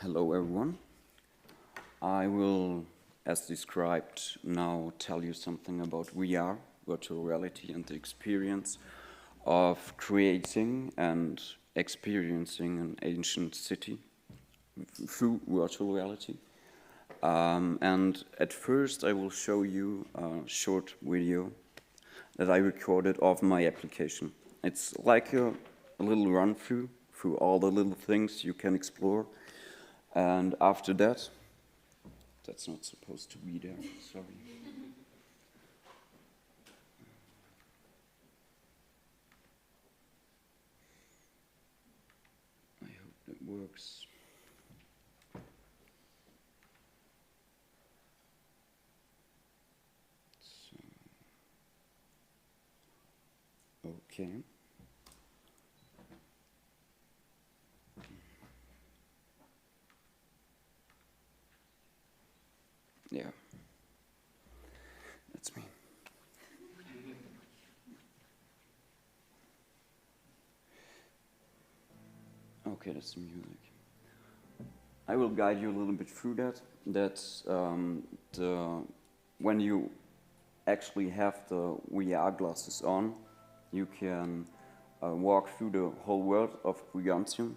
Hello everyone. I will, as described, now tell you something about VR, virtual reality, and the experience of creating and experiencing an ancient city through virtual reality. And at first I will show you a short video that I recorded of my application. It's like a little run-through through all the little things you can explore. And after that, that's not supposed to be there, sorry. I hope that works. So, okay. Yeah, that's me. Okay, that's the music. I will guide you a little bit through that. That's when you actually have the VR glasses on, you can walk through the whole world of Brigantium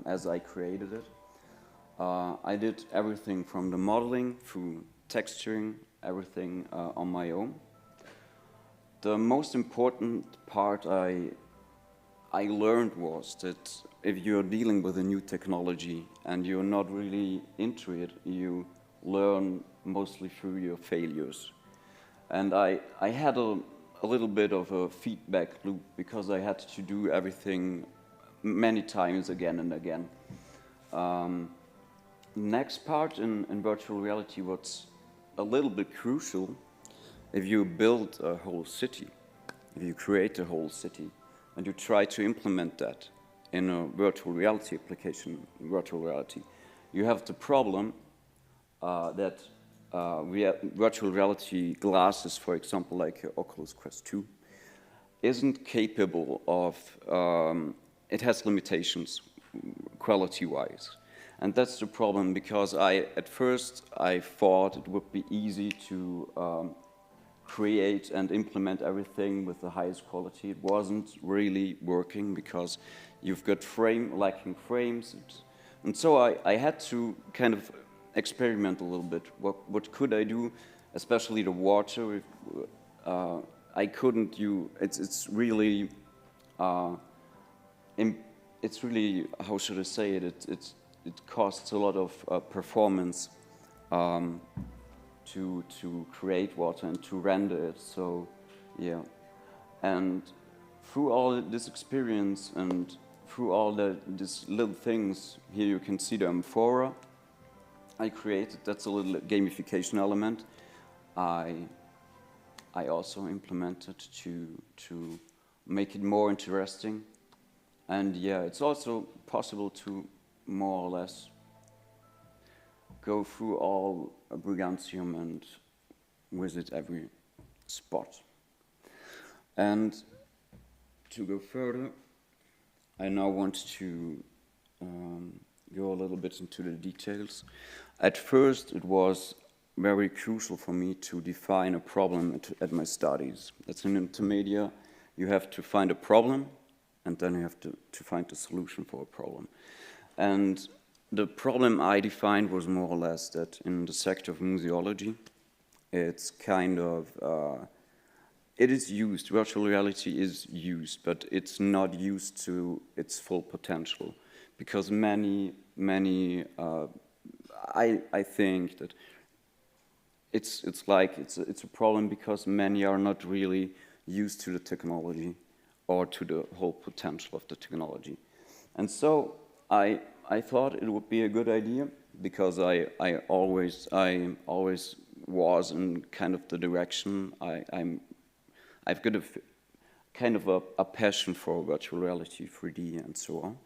as I created it. I did everything from the modeling through texturing, everything on my own. The most important part I learned was that if you're dealing with a new technology and you're not really into it, you learn mostly through your failures. And I had a little bit of a feedback loop because I had to do everything many times again and again. Next part in virtual reality, what's a little bit crucial, if you build a whole city, if you create a whole city, and you try to implement that in a virtual reality application, virtual reality, you have the problem that virtual reality glasses, for example, like Oculus Quest 2, isn't capable of, it has limitations quality-wise. And that's the problem, because at first I thought it would be easy to create and implement everything with the highest quality. It wasn't really working because you've got lacking frames. And so I had to kind of experiment a little bit. What could I do, especially the water? If, I couldn't use, it's really, how should I say it, it costs a lot of performance to create water and to render it, so yeah. And through all this experience and through all these little things, here you can see the amphora I created, that's a little gamification element. I also implemented to make it more interesting. And yeah, it's also possible to more or less go through all Brigantium and visit every spot. And to go further, I now want to go a little bit into the details. At first, it was very crucial for me to define a problem at my studies. That's an intermedia. You have to find a problem, and then you have to find a solution for a problem. And the problem I defined was more or less that in the sector of museology, it's kind of, it is used, virtual reality is used, but it's not used to its full potential. Because many, I think that it's a problem because many are not really used to the technology or to the whole potential of the technology. And so I thought it would be a good idea, because I always was in kind of the direction. I've got a kind of a passion for virtual reality, 3D, and so on.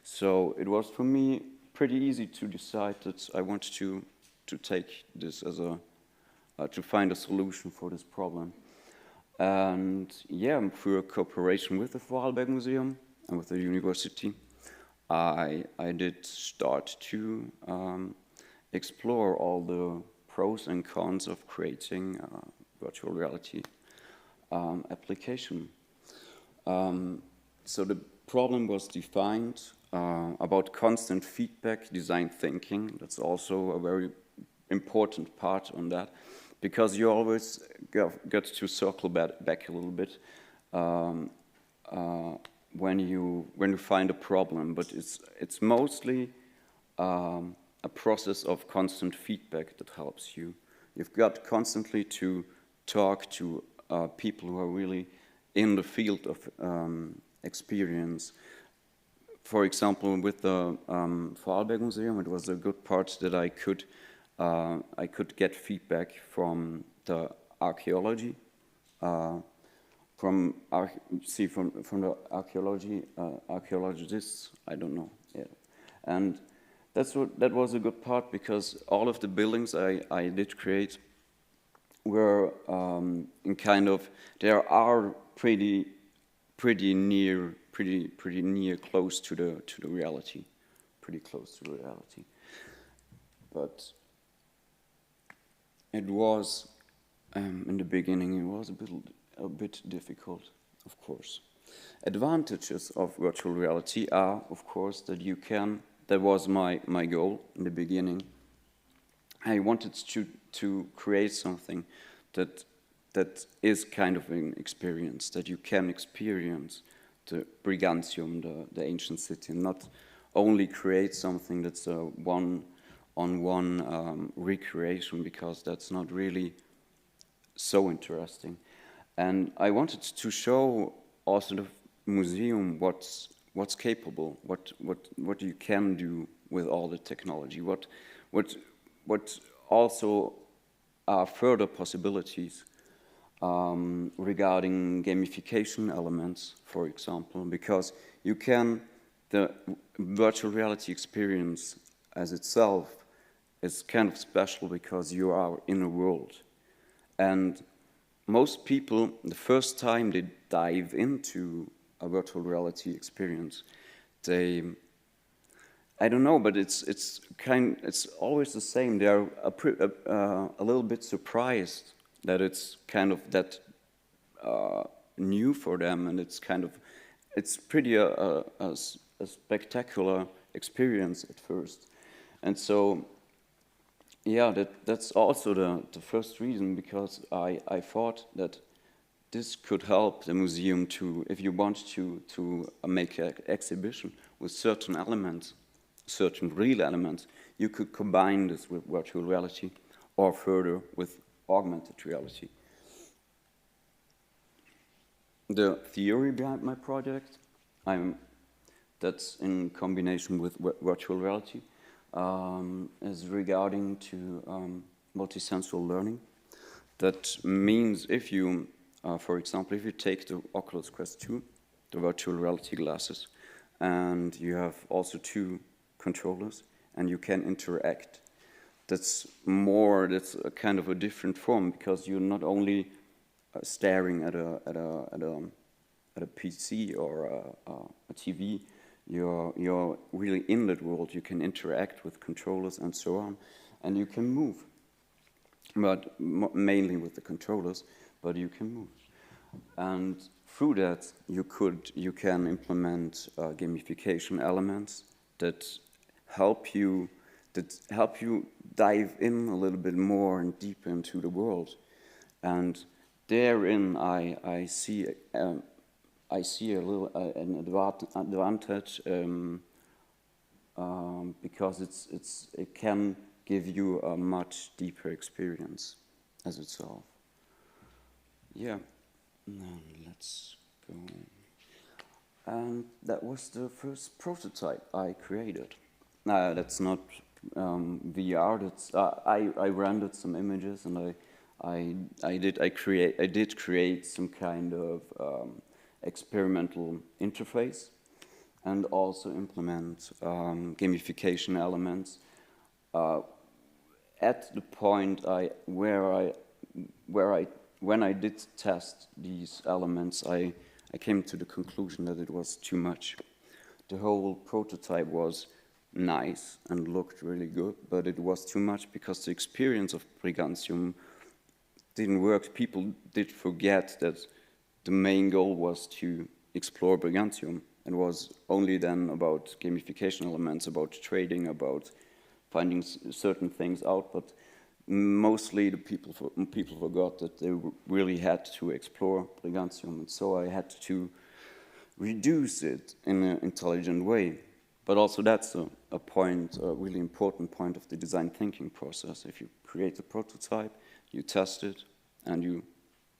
So it was for me pretty easy to decide that I wanted to take this as to find a solution for this problem. And yeah, through a cooperation with the Vorarlberg Museum and with the university, I did start to explore all the pros and cons of creating a virtual reality application. So the problem was defined about constant feedback, design thinking. That's also a very important part on that, because you always got to circle back a little bit when you find a problem. But it's mostly a process of constant feedback that helps you. You've got constantly to talk to people who are really in the field of experience. For example, with the Vorarlberg Museum, it was a good part that I could get feedback from the archaeology, from the archaeologists. I don't know, yeah, and that was a good part, because all of the buildings I did create were in kind of, they are pretty near, close to the reality, pretty close to the reality. But it was in the beginning, it was a bit difficult, of course. Advantages of virtual reality are, of course, that you can. That was my goal in the beginning. I wanted to create something that is kind of an experience, that you can experience the Brigantium, the ancient city, and not only create something that's a one-on-one recreation, because that's not really so interesting. And I wanted to show also the museum what's capable, what you can do with all the technology, what also are further possibilities regarding gamification elements, for example, because you can, the virtual reality experience as itself is kind of special because you are in a world. And most people, the first time they dive into a virtual reality experience, I don't know, but it's always the same. They are a little bit surprised that it's kind of that new for them, and it's pretty a spectacular experience at first. And so, yeah, that's also the first reason, because I thought that this could help the museum to, if you want to make an exhibition with certain elements, certain real elements, you could combine this with virtual reality, or further with augmented reality. The theory behind my project, that's in combination with virtual reality, is regarding to multi-sensual learning. That means if you, for example, if you take the Oculus Quest 2, the virtual reality glasses, and you have also 2 controllers, and you can interact. That's a kind of a different form, because you're not only staring at a PC or a TV. You're really in that world. You can interact with controllers and so on, and you can move. But mainly with the controllers, but you can move. And through that, you can implement gamification elements that help you dive in a little bit more and deeper into the world. And therein, I see a little an advantage because it can give you a much deeper experience as itself. Yeah, now let's go. And that was the first prototype I created. That's not VR. That's I rendered some images, and I did create some kind of experimental interface, and also implement gamification elements. At the point when I did test these elements, I came to the conclusion that it was too much. the whole prototype was nice and looked really good, but it was too much because the experience of Brigantium didn't work. People did forget that the main goal was to explore Brigantium, and was only then about gamification elements, about trading, about finding certain things out, but mostly the people forgot that they really had to explore Brigantium, and so I had to reduce it in an intelligent way. But also that's a point, a really important point of the design thinking process. If you create a prototype, you test it, and you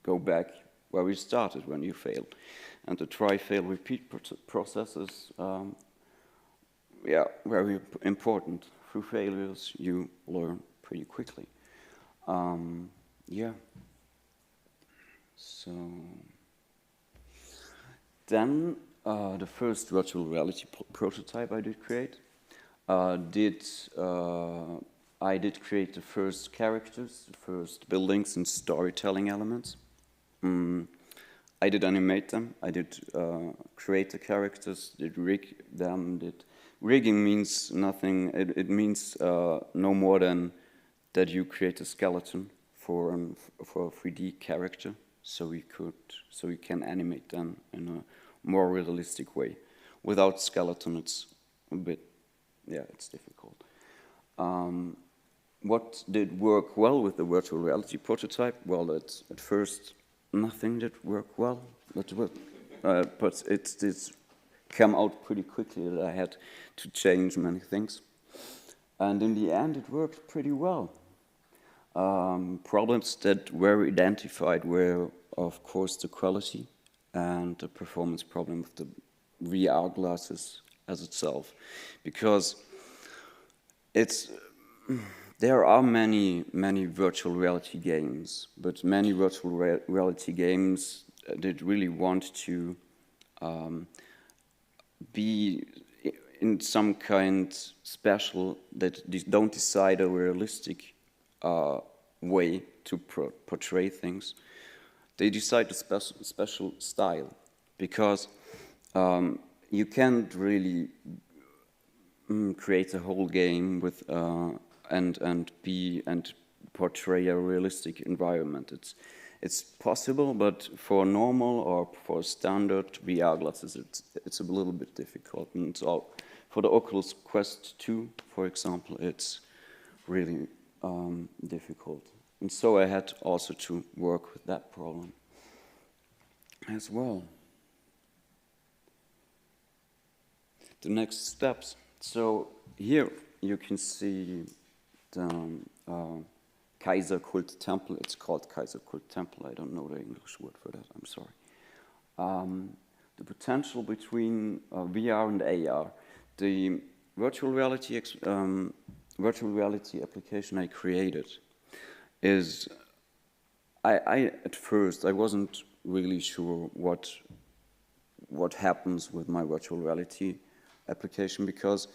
go back where we started when you failed. And the try, fail, repeat process is very important. Through failures, you learn pretty quickly. So then the first virtual reality prototype I did create, I did create the first characters, the first buildings and storytelling elements. I did animate them. I did create the characters, did rig them. Rigging means nothing. It means no more than that you create a skeleton for a 3D character, so we can animate them in a more realistic way. Without skeleton, it's a bit, it's difficult. What did work well with the virtual reality prototype? Well, at first nothing did work well, but it did come out pretty quickly that I had to change many things. And in the end, it worked pretty well. Problems that were identified were, of course, the quality and the performance problem of the VR glasses as itself, because there are many virtual reality games, but many virtual reality games did really want to be in some kind special, that don't decide a realistic way to portray things. They decide a special style, because you can't really create a whole game with and portray a realistic environment. It's possible, but for normal or for standard VR glasses, it's a little bit difficult. And so for the Oculus Quest 2, for example, it's really difficult. And so I had also to work with that problem as well. The next steps. So here you can see the Kaiser Kult Temple. It's called Kaiser Kult Temple. I don't know the English word for that. I'm sorry. The potential between VR and AR. The virtual reality application I created is, I at first I wasn't really sure what happens with my virtual reality application, because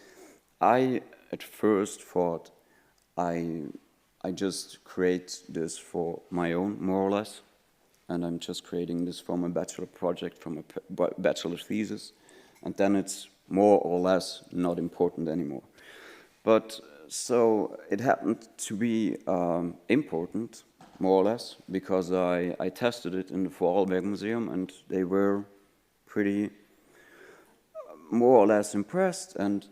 I at first thought I just create this for my own, more or less, and I'm just creating this for my bachelor project, from a bachelor thesis, and then it's more or less not important anymore. But so it happened to be important, more or less, because I tested it in the Vorarlberg Museum, and they were pretty more or less impressed, and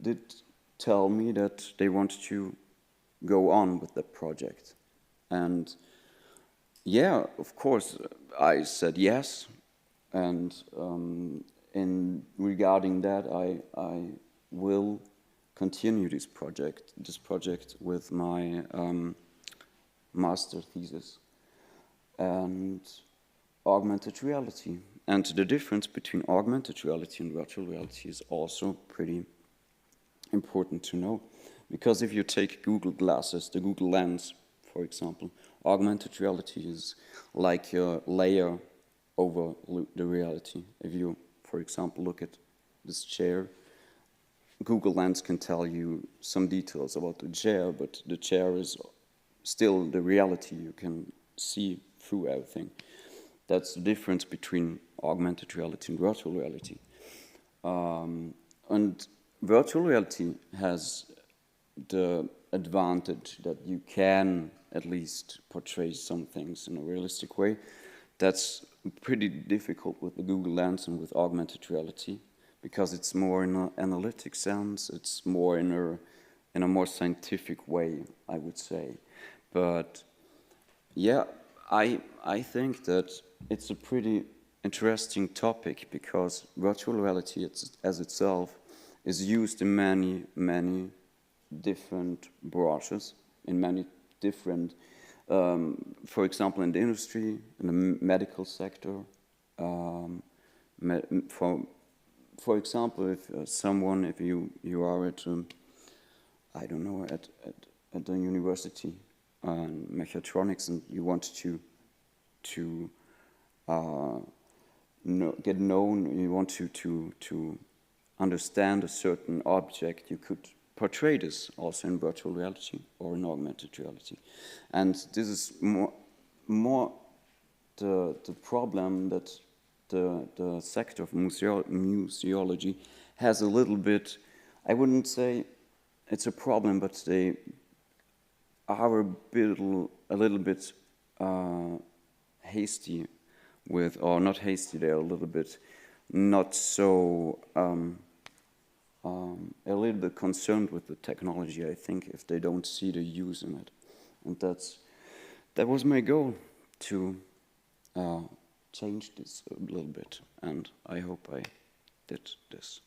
did tell me that they want to go on with the project. And yeah, of course, I said yes, and in regarding that, I will continue this project with my master thesis and augmented reality. And the difference between augmented reality and virtual reality is also pretty important to know, because if you take Google glasses, the Google Lens, for example, augmented reality is like a layer over the reality. If you, for example, look at this chair, Google Lens can tell you some details about the chair, but the chair is still the reality. You can see through everything. That's the difference between augmented reality and virtual reality. And virtual reality has the advantage that you can at least portray some things in a realistic way. That's pretty difficult with the Google Lens and with augmented reality, because it's more in an analytic sense, it's more in a more scientific way, I would say. But yeah, I think that it's a pretty interesting topic, because virtual reality as itself is used in many different branches, in many different, for example, in the industry, in the medical sector. For example, if if you are at, I don't know, at the university mechatronics, and you want to get known, you want to understand a certain object, you could portray this also in virtual reality or in augmented reality. And this is more the problem that the sector of museology has a little bit. I wouldn't say it's a problem, but they are a little bit hasty with, or not hasty, they're a little bit not so, a little bit concerned with the technology, I think, if they don't see the use in it. And that was my goal, to change this a little bit, and I hope I did this.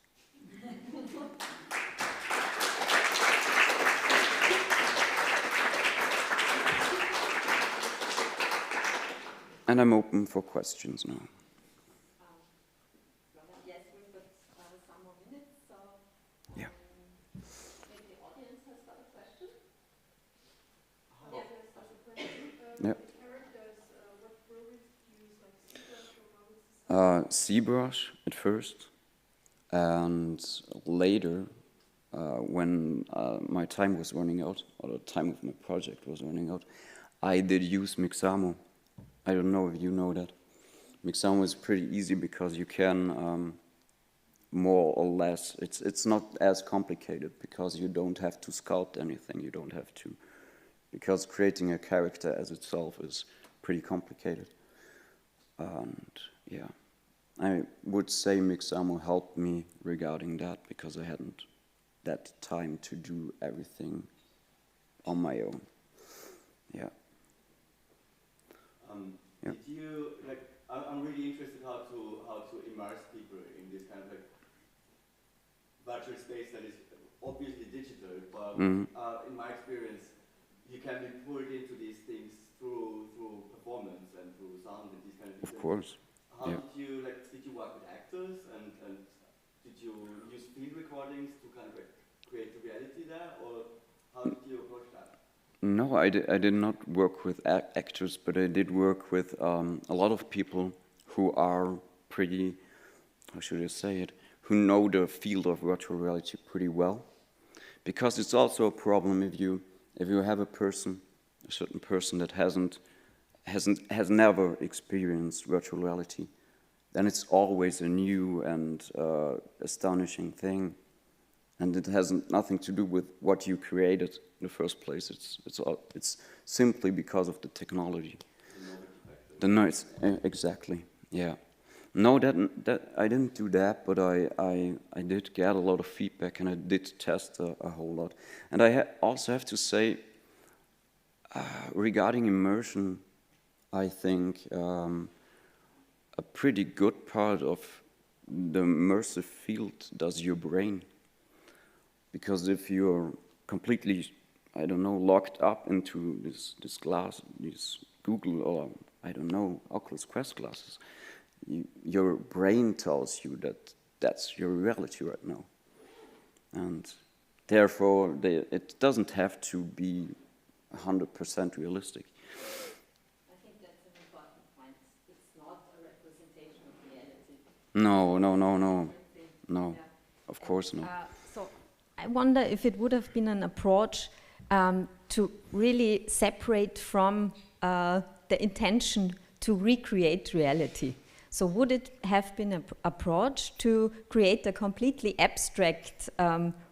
And I'm open for questions now. Yes, we've got some more minutes, so yeah. Maybe the audience has got a question. Yeah, there's a question. Yeah. Characters, what programs do you use, like ZBrush or ZBrush at first, and later, when my time was running out, or the time of my project was running out, I did use Mixamo. I don't know if you know that. Mixamo is pretty easy because you can more or less, it's not as complicated because you don't have to sculpt anything, you don't have to, because creating a character as itself is pretty complicated. And yeah, I would say Mixamo helped me regarding that, because I hadn't that time to do everything on my own. Yeah. Yeah. Did you, like, I'm really interested how to immerse people in this kind of like virtual space that is obviously digital, but in my experience, you can be pulled into these things through performance and through sound and these kind of things. Of course. How did you work with actors, and did you use field recordings to kind of like create the reality there, or how did you approach that? No, I did not work with actors, but I did work with a lot of people who are pretty, how should I say it, who know the field of virtual reality pretty well. Because it's also a problem if you have a certain person that has never experienced virtual reality, then it's always a new and astonishing thing. And it has nothing to do with what you created in the first place. It's simply because of the technology. The noise, exactly. Yeah. No, that I didn't do that, but I did get a lot of feedback, and I did test a whole lot. And I also have to say, regarding immersion, I think a pretty good part of the immersive field does your brain. Because if you're completely, I don't know, locked up into this glass, these Google or, I don't know, Oculus Quest glasses, your brain tells you that that's your reality right now. And therefore, it doesn't have to be 100% realistic. I think that's an important point. It's not a representation of reality. No, yeah. Of course not. So I wonder if it would have been an approach to really separate from the intention to recreate reality. So would it have been an approach to create a completely abstract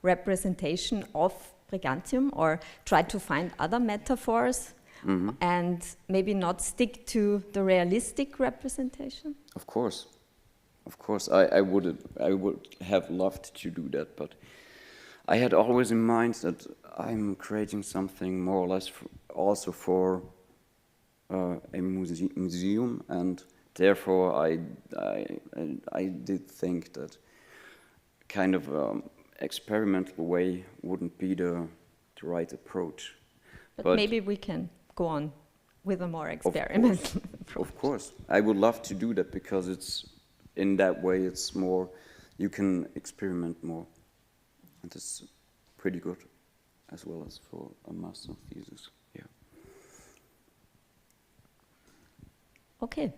representation of Brigantium, or try to find other metaphors and maybe not stick to the realistic representation? Of course. I would have loved to do that, but I had always in mind that I'm creating something more or less also for a museum, and therefore I did think that kind of experimental way wouldn't be the right approach. But maybe we can go on with a more experimental approach. Of course, I would love to do that, because it's in that way it's more, you can experiment more, and it's pretty good as well as for a master thesis. Yeah. Okay.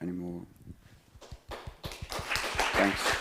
Any more? Thanks.